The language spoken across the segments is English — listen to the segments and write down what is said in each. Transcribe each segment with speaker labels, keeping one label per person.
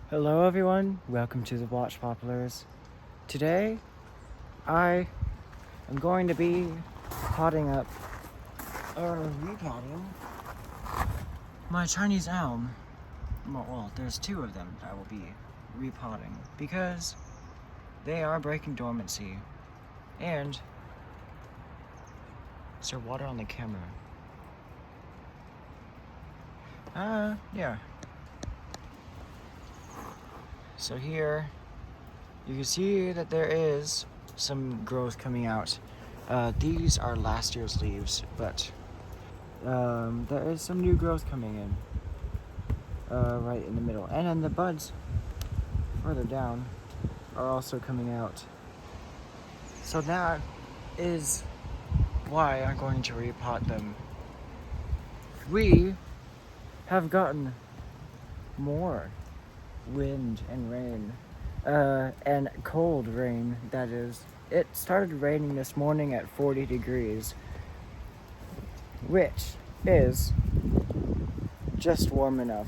Speaker 1: Hello everyone, welcome to the Watch Poplars. Today, I am going to be repotting my Chinese elm. Well, there's two of them that I will be repotting because they are breaking dormancy. And is there water on the camera? Yeah. So here, you can see that there is some growth coming out. These are last year's leaves, but there is some new growth coming in right in the middle. And then the buds further down are also coming out. So that is why I'm going to repot them. We have gotten more wind and rain, and cold rain, that is. It started raining this morning at 40 degrees, which is just warm enough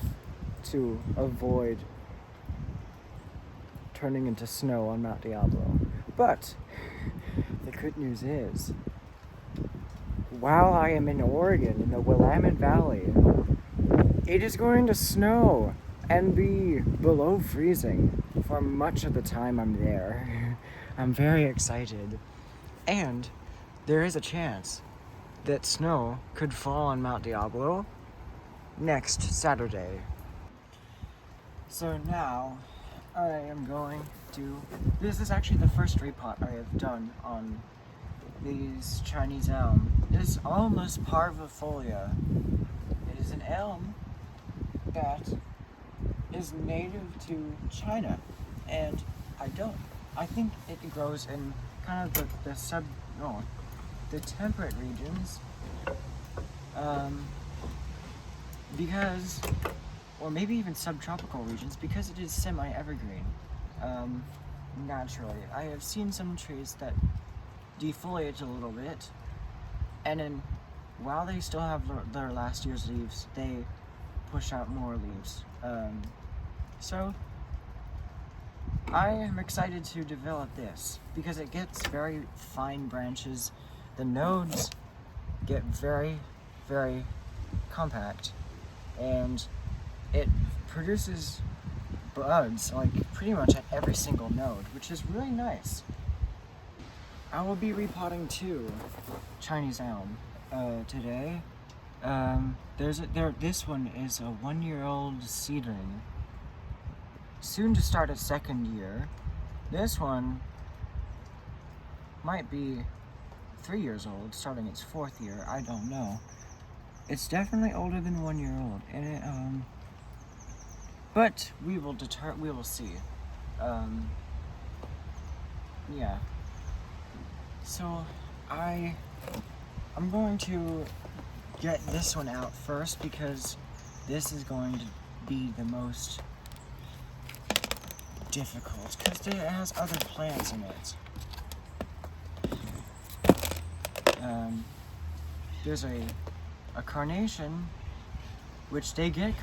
Speaker 1: to avoid turning into snow on Mount Diablo. But the good news is, while I am in Oregon, in the Willamette Valley, it is going to snow and be below freezing for much of the time I'm there. I'm very excited. And there is a chance that snow could fall on Mount Diablo next Saturday. So now I am going to... This is actually the first repot I have done on these Chinese elm. It is almost parvifolia. It is an elm that is native to China, and I think it grows in kind of the temperate regions, because, or maybe even subtropical regions, because it is semi-evergreen, naturally. I have seen some trees that defoliate a little bit, and then while they still have their last year's leaves, they push out more leaves. So I am excited to develop this because it gets very fine branches. The nodes get very, very compact, and it produces buds like pretty much at every single node, which is really nice. I will be repotting 2 Chinese elm today. This one is a 1-year-old seedling, soon to start its 2nd year. This one might be 3 years old, starting its 4th year. I don't know. It's definitely older than 1 year old, and it but we will see. Yeah. So I'm going to get this one out first because this is going to be the most difficult because it has other plants in it. There's a carnation, which they can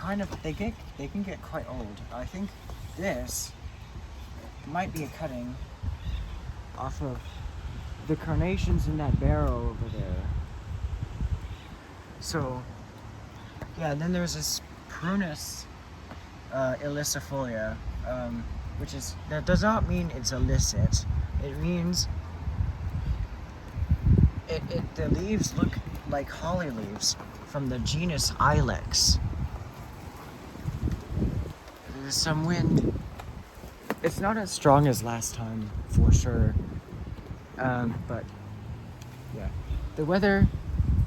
Speaker 1: get quite old. I think this might be a cutting off of the carnations in that barrel over there. So, yeah, and then there's this Prunus ilicifolia, that does not mean it's illicit. It means the leaves look like holly leaves from the genus Ilex. There's some wind. It's not as strong as last time, for sure. But yeah, the weather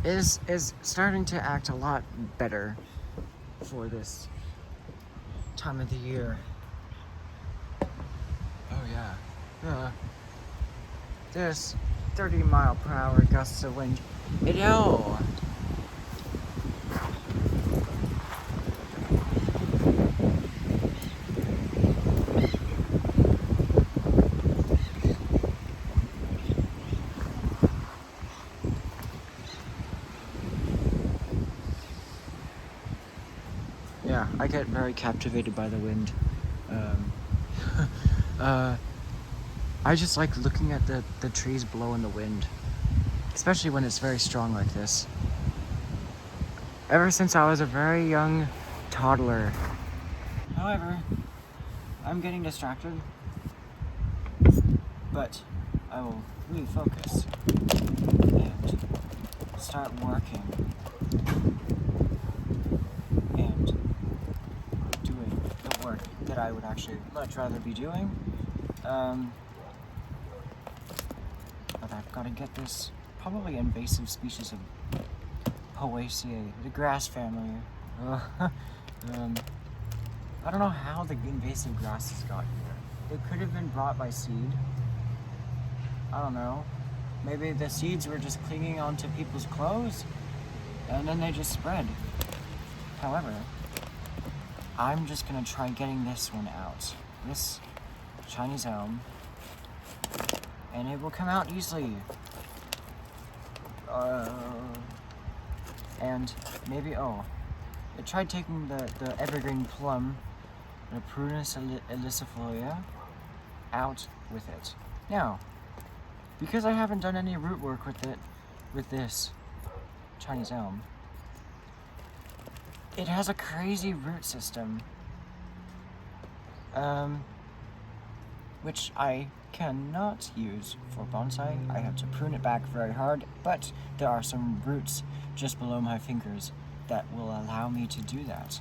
Speaker 1: is starting to act a lot better for this time of the year. Oh yeah. There's 30-mile-per-hour gusts of wind. Ew. Yeah, I get very captivated by the wind. I just like looking at the trees blow in the wind, especially when it's very strong like this. Ever since I was a very young toddler. However, I'm getting distracted, but I will refocus and start working and doing the work that I would actually much rather be doing. But I've got to get this probably invasive species of Poaceae, the grass family. I don't know how the invasive grasses got here. It could have been brought by seed. I don't know. Maybe the seeds were just clinging onto people's clothes and then they just spread. However, I'm just gonna try getting this one out. This Chinese elm. And it will come out easily. And maybe, it tried taking the evergreen plum, the Prunus ilicifolia, out with it. Now, because I haven't done any root work with it, with this Chinese elm, it has a crazy root system, which I cannot use for bonsai. I have to prune it back very hard, but there are some roots just below my fingers that will allow me to do that.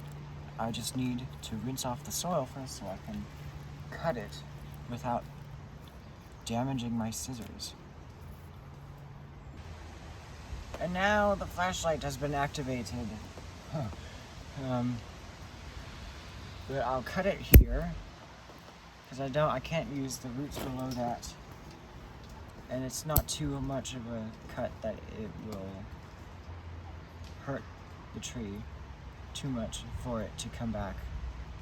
Speaker 1: I just need to rinse off the soil first so I can cut it without damaging my scissors. And now the flashlight has been activated. But I'll cut it here because I can't use the roots below that, and it's not too much of a cut that it will hurt the tree too much for it to come back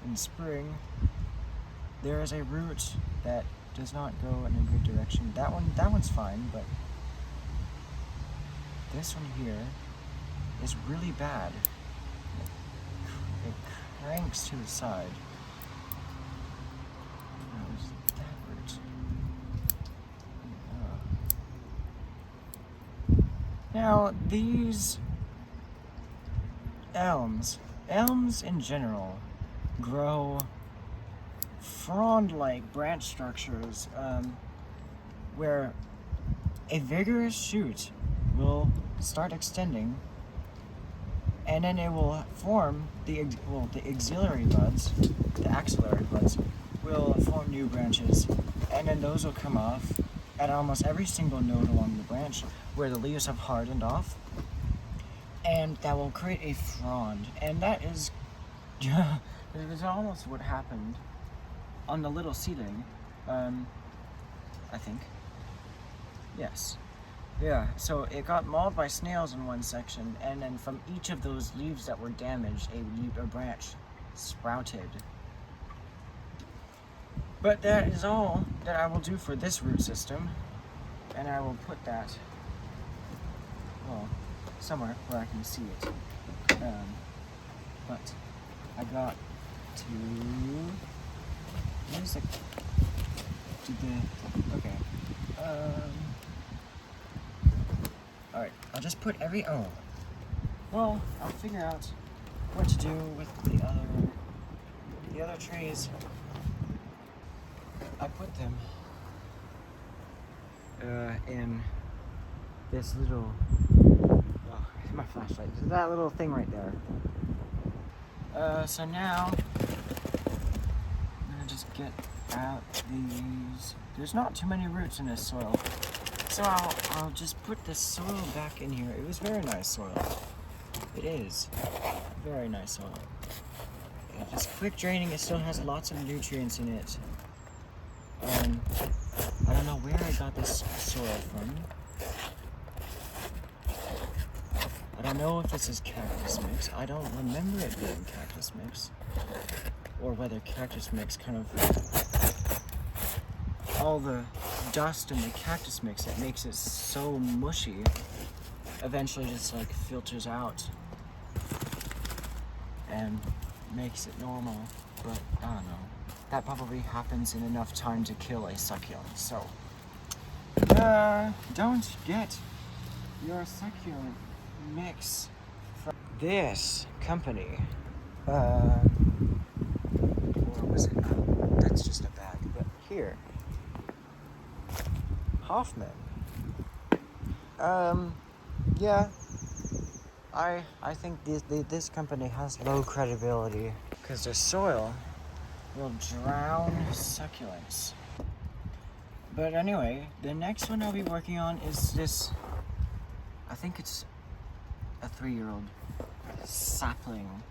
Speaker 1: in spring. There is a root that does not go in a good direction. That one's fine, but this one here is really bad. It cranks to the side. Now, these elms in general, grow frond-like branch structures where a vigorous shoot will start extending, and then it will form the axillary buds, the axillary buds will form new branches, and then those will come off at almost every single node along the branch where the leaves have hardened off, and that will create a frond. And that is it was almost what happened on the little seedling, I think. Yes. Yeah, so it got mauled by snails in one section, and then from each of those leaves that were damaged, a branch sprouted. But that is all that I will do for this root system, and I will put that, well, somewhere where I can see it. But I got to, where's the, okay, alright, I'll just put well, I'll figure out what to do with the other trees. I put them in this little, my flashlight, that little thing right there. So now, I'm gonna just get out these. There's not too many roots in this soil, so I'll just put the soil back in here. It was very nice soil. It is very nice soil. Just quick draining. It still has lots of nutrients in it. I don't know where I got this soil from. I don't know if this is cactus mix. I don't remember it being cactus mix. Or whether cactus mix kind of, all the dust in the cactus mix that makes it so mushy eventually just like filters out and makes it normal, but I don't know. that probably happens in enough time to kill a succulent. So, don't get your succulent mix from this company. Or was it? That's just a bag. But here, Hoffman. Yeah. I think this company has low credibility because their soil will drown succulents. But anyway, the next one I'll be working on is this. I think it's a 3-year-old sapling.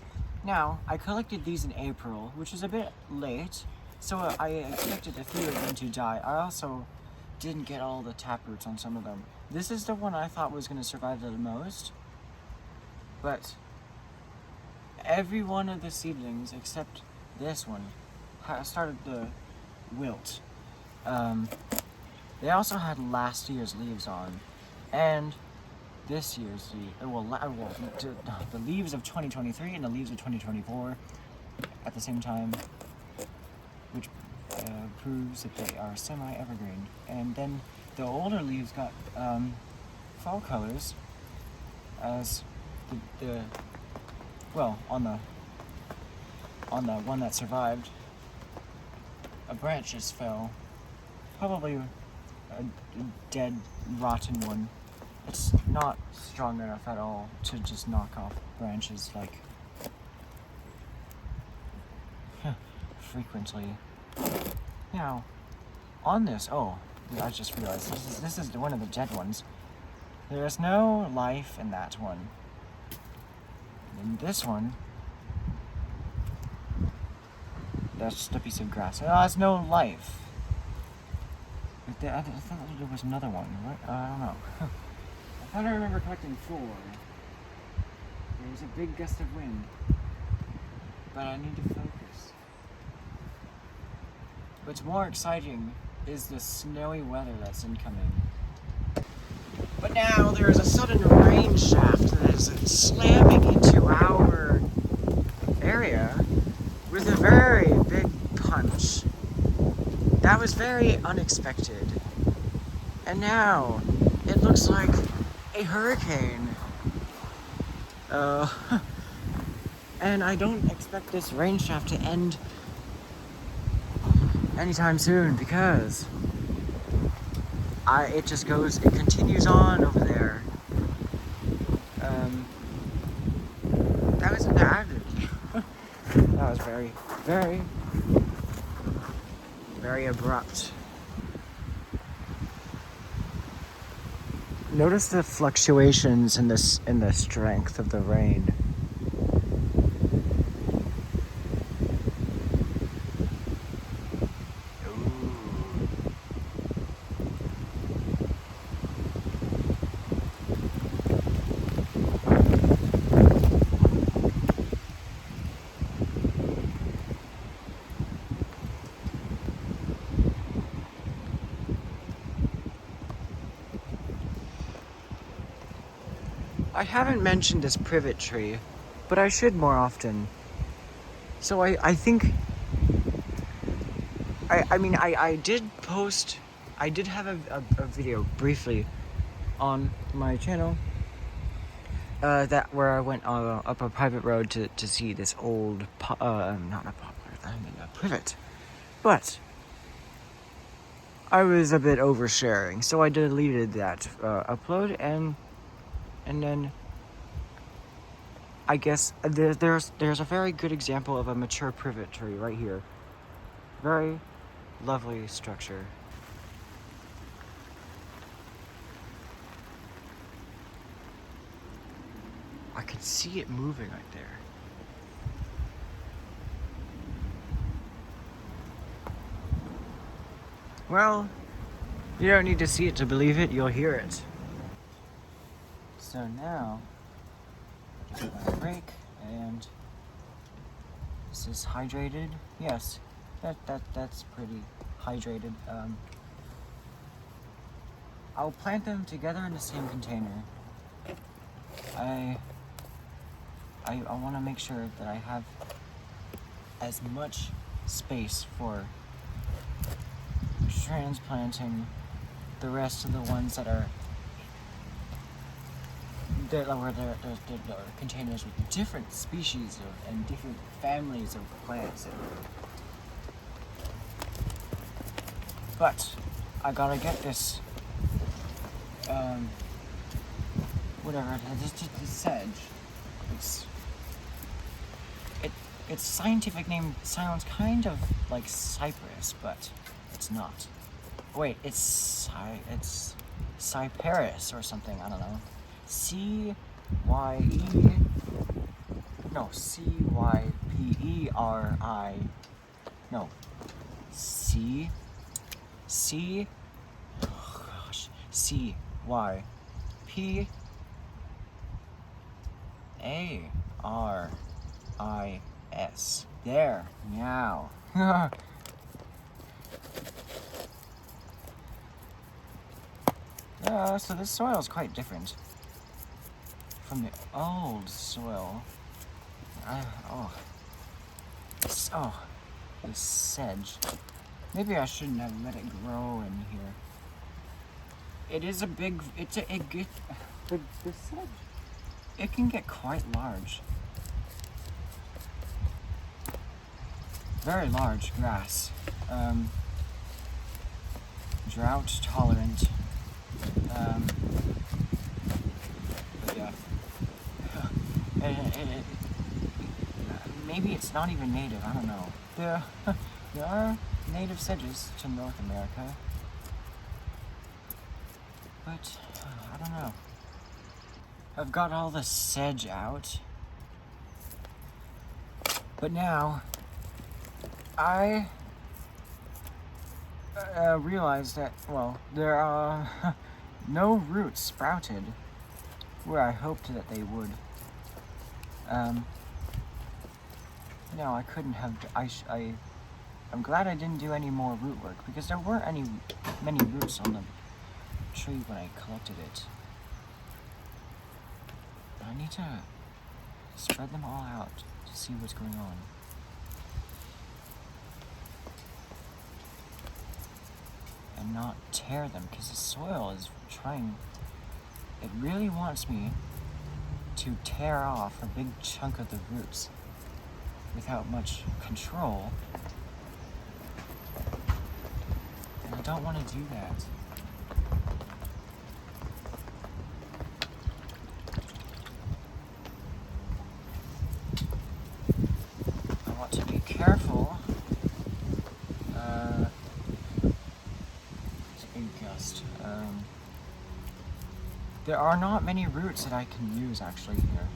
Speaker 1: Now, I collected these in April, which is a bit late, so I expected a few of them to die. I also didn't get all the taproots on some of them. This is the one I thought was going to survive the most, but every one of the seedlings except this one started to wilt. They also had last year's leaves on, and this year's the leaves of 2023 and the leaves of 2024 at the same time, which proves that they are semi-evergreen. And then the older leaves got fall colors as the on the one that survived, a branch just fell, probably a dead, rotten one. It's not strong enough at all to just knock off branches like frequently. Now, on this, I just realized this is one of the dead ones. There is no life in that one. In this one, that's just a piece of grass. It has no life. I thought there was another one. What? I don't know. I thought I remember collecting 4. There was a big gust of wind. But I need to focus. What's more exciting is the snowy weather that's incoming. But now there is a sudden rain shaft that is slamming into our area with a very big punch. That was very unexpected. And now it looks like a hurricane. And I don't expect this rain shaft to end anytime soon because it continues on over there. That was bad. That was very, very, very abrupt. Notice the fluctuations in the strength of the rain. I haven't mentioned this privet tree, but I should more often. So I think, I did have a video briefly on my channel where I went up a private road to see this old, not a poplar, a privet. But I was a bit oversharing, so I deleted that upload and then I guess there's a very good example of a mature privet tree right here. Very lovely structure. I can see it moving right there. Well, you don't need to see it to believe it, you'll hear it. So now, take my break, and this is hydrated. Yes, that's pretty hydrated. I'll plant them together in the same container. I want to make sure that I have as much space for transplanting the rest of the ones that are containers with different species and different families of plants. But I gotta get this, whatever, this sedge. Its scientific name sounds kind of like cypress, but it's not. Wait, it's cyperus or something, I don't know. C-Y-E, no, C-Y-P-E-R-I, no, C-Y-P-A-R-I-S. There, now. So this soil is quite different from the old soil. The sedge. Maybe I shouldn't have let it grow in here. It is a big, the sedge, it can get quite large. Very large grass. Drought tolerant. But yeah. Maybe it's not even native, I don't know. There are native sedges to North America. But, I don't know. I've got all the sedge out. But now, I realized that, well, there are no roots sprouted where I hoped that they would. No, I couldn't have, I'm glad I didn't do any more root work, because there weren't many roots on the tree when I collected it. But I need to spread them all out to see what's going on. And not tear them, because the soil is trying, it really wants me to tear off a big chunk of the roots without much control. And I don't want to do that. I want to be careful. It's a big gust. There are not many roots that I can use actually here.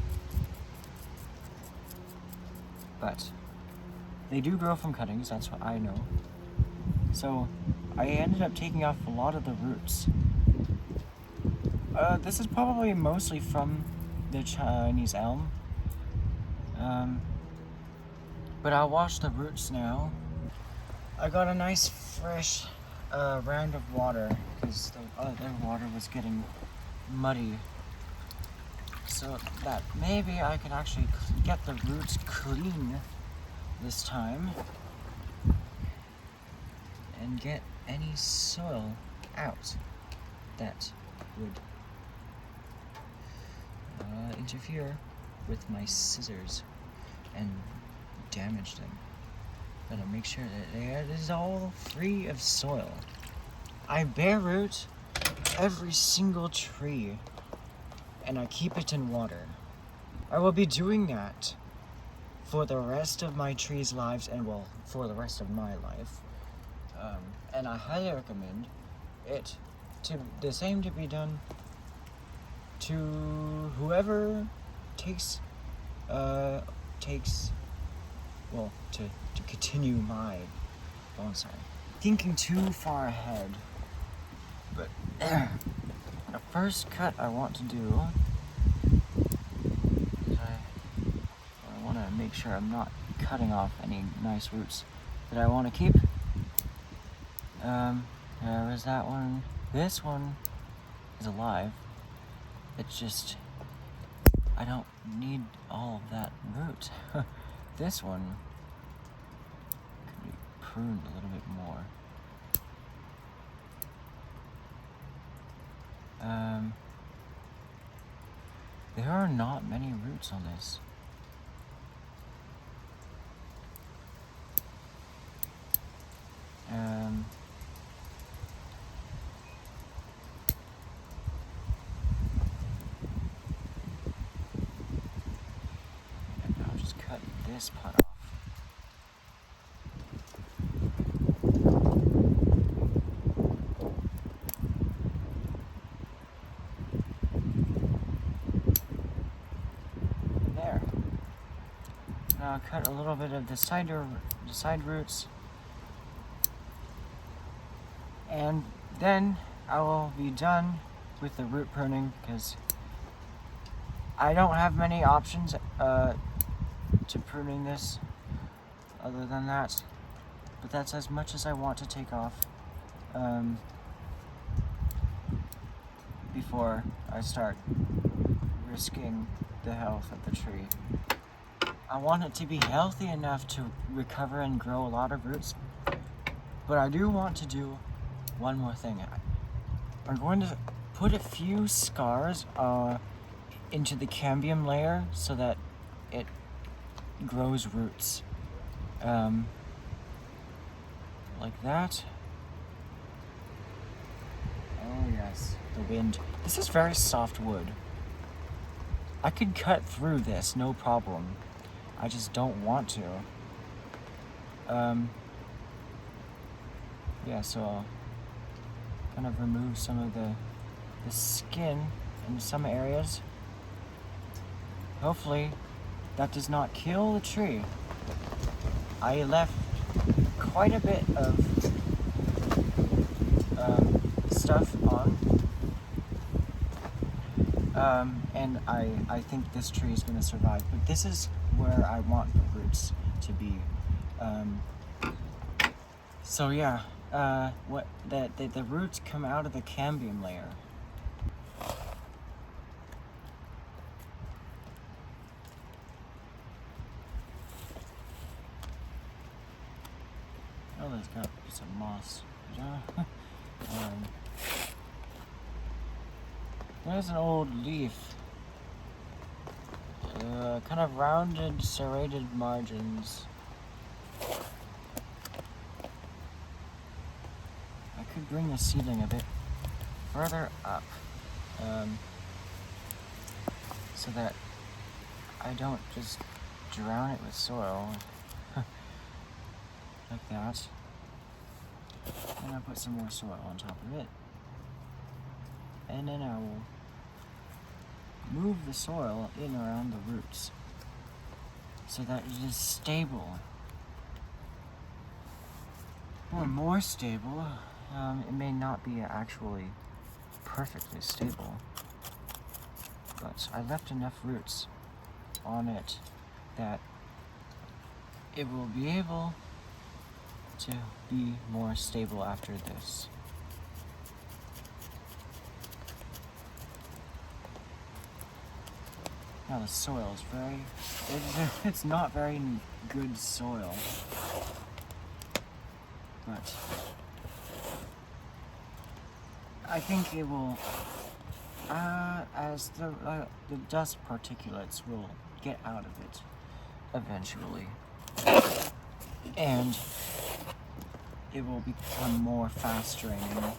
Speaker 1: But they do grow from cuttings, that's what I know. So I ended up taking off a lot of the roots. This is probably mostly from the Chinese elm. But I'll wash the roots now. I got a nice fresh round of water because the other water was getting muddy. So that maybe I can actually get the roots clean this time and get any soil out that would interfere with my scissors and damage them. Gotta make sure that it is all free of soil. I bare root every single tree and I keep it in water. I will be doing that for the rest of my trees' lives and, well, for the rest of my life. And I highly recommend it to the same to be done to whoever takes well, to continue my bonsai. Thinking too far ahead, but the first cut I want to do is I want to make sure I'm not cutting off any nice roots that I want to keep. There was that one. This one is alive. It's just, I don't need all of that root. This one could pruned a little bit more. There are not many roots on this. And I'll just cut this part off. There. Now I'll cut a little bit of the side roots. And then I will be done with the root pruning because I don't have many options to pruning this other than that. But that's as much as I want to take off before I start risking the health of the tree. I want it to be healthy enough to recover and grow a lot of roots, but I do want to do one more thing. I'm going to put a few scars into the cambium layer so that it grows roots. Like that. Oh yes, the wind. This is very soft wood. I could cut through this, no problem. I just don't want to. Yeah, so I'll kind of remove some of the skin in some areas. Hopefully that does not kill the tree. I left quite a bit of stuff on, and I think this tree is going to survive, but this is where I want the roots to be. So yeah, the roots come out of the cambium layer. Oh, there's got some moss. There's an old leaf. Kind of rounded, serrated margins. I could bring the seedling a bit further up, so that I don't just drown it with soil. Like that. And I'll put some more soil on top of it. And then I will move the soil in around the roots so that it is stable. Or more stable. It may not be actually perfectly stable, but I left enough roots on it that it will be able to be more stable after this. Now the soil is it's not very good soil, but I think it will, as the dust particulates will get out of it eventually, and it will become more fast draining.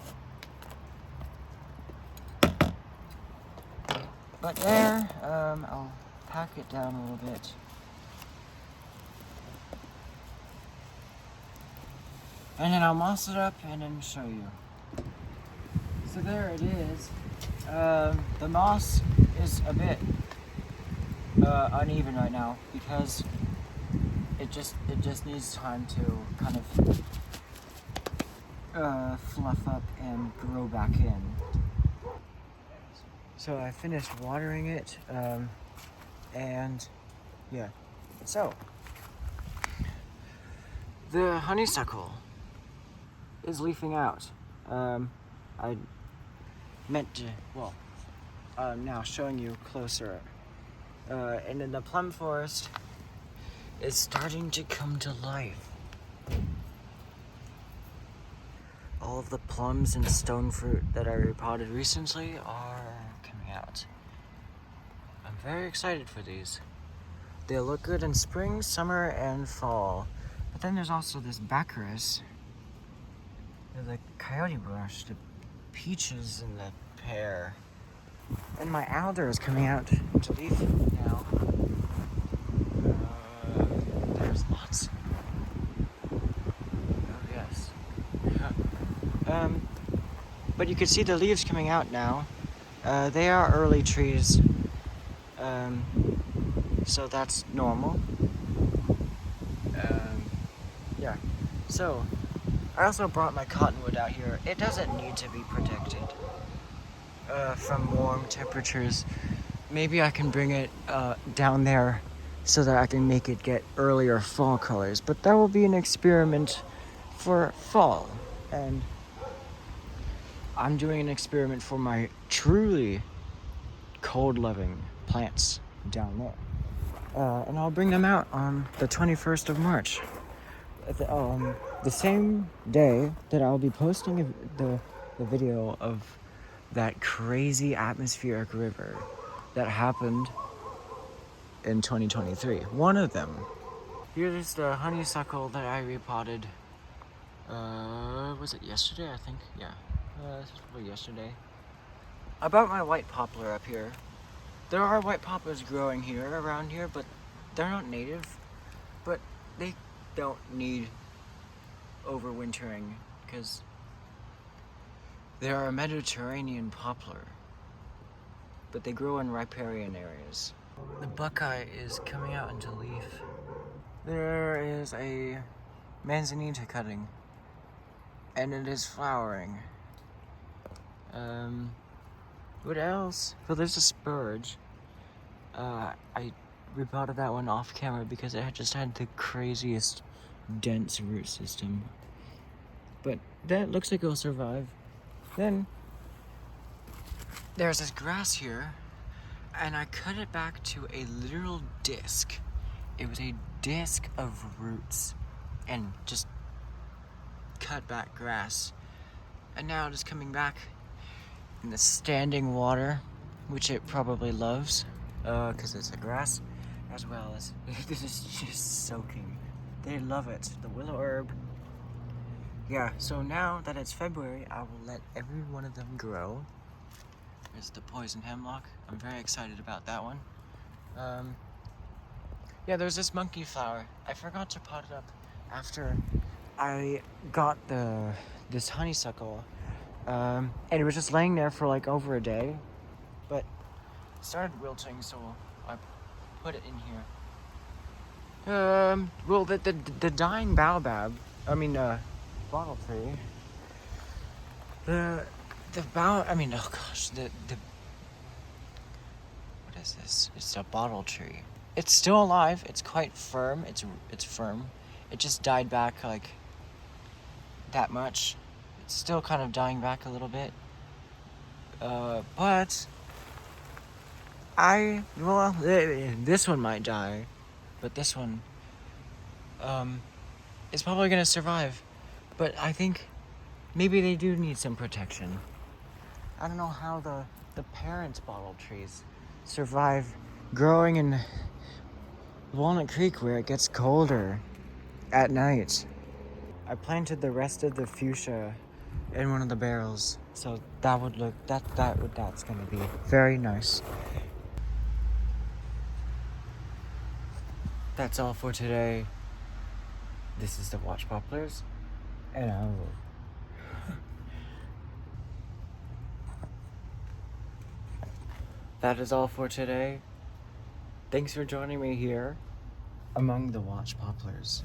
Speaker 1: But there, I'll pack it down a little bit. And then I'll moss it up and then show you. So there it is. The moss is a bit uneven right now because it just needs time to kind of fluff up and grow back in. So I finished watering it, and yeah. So the honeysuckle is leafing out. I meant to, well, now showing you closer. And then the plum forest is starting to come to life. all of the plums and stone fruit that I repotted recently are coming out. I'm very excited for these. They look good in spring, summer, and fall. But then there's also this baccharis, the coyote bush, the peaches, and the pear. And my alder is coming out to leaf now. There's lots. Oh yes. But you can see the leaves coming out now. They are early trees, so that's normal. Yeah. So I also brought my cottonwood out here. It doesn't need to be protected from warm temperatures. Maybe I can bring it down there so that I can make it get earlier fall colors. But that will be an experiment for fall. And I'm doing an experiment for my truly cold-loving plants down there. And I'll bring them out on the 21st of March. The same day that I'll be posting the video of that crazy atmospheric river that happened in 2023. One of them. Here's the honeysuckle that I repotted. Was it yesterday? I think. Yeah. This was probably yesterday. About my white poplar up here. There are white poplars growing here, around here, but they're not native. But they don't need overwintering because they are a Mediterranean poplar. But they grow in riparian areas. The buckeye is coming out into leaf. There is a manzanita cutting, and it is flowering. What else? Well, there's a spurge. I repotted that one off camera because it just had the craziest dense root system. But that looks like it'll survive. Then there's this grass here, and I cut it back to a literal disc. It was a disc of roots and just cut back grass. And now it is coming back in the standing water, which it probably loves, because it's a grass, as well as this is just soaking. They love it, the willow herb. Yeah, so now that it's February, I will let every one of them grow. There's the poison hemlock. I'm very excited about that one. Yeah, there's this monkey flower. I forgot to pot it up after I got this honeysuckle. And it was just laying there for like over a day, but it started wilting, so I put it in here. Well, the dying baobab, bottle tree. Oh gosh, what is this? It's a bottle tree. It's still alive. It's quite firm. It's firm. It just died back like that much. It's still kind of dying back a little bit. But this one might die, but this one is probably gonna survive. But I think maybe they do need some protection. I don't know how the parent bottle trees survive growing in Walnut Creek where it gets colder at night. I planted the rest of the fuchsia in one of the barrels, so that's gonna be very nice. That's all for today. This is the Watch Poplars, and I will. That is all for today. Thanks for joining me here among the Watch Poplars.